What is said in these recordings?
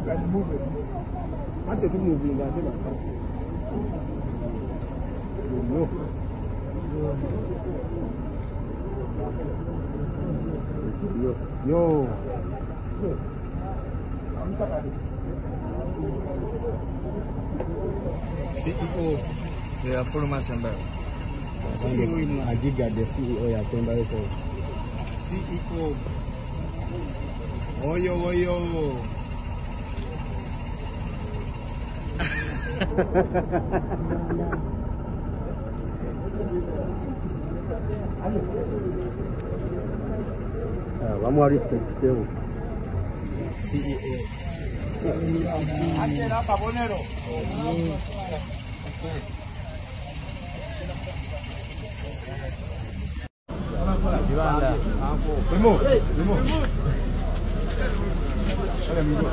can move it. I said to move in that. No. Yo. CEO. They are formation by. CEO in Ajiga, the CEO, ya Semba so. CEO. Oyo, oyo. Vamos a respectar o CEO. Aqui lá, Pabonero. Vamos, vamos. Olha, amigo.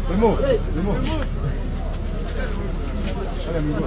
Vamos, vamos. Olha, amigo.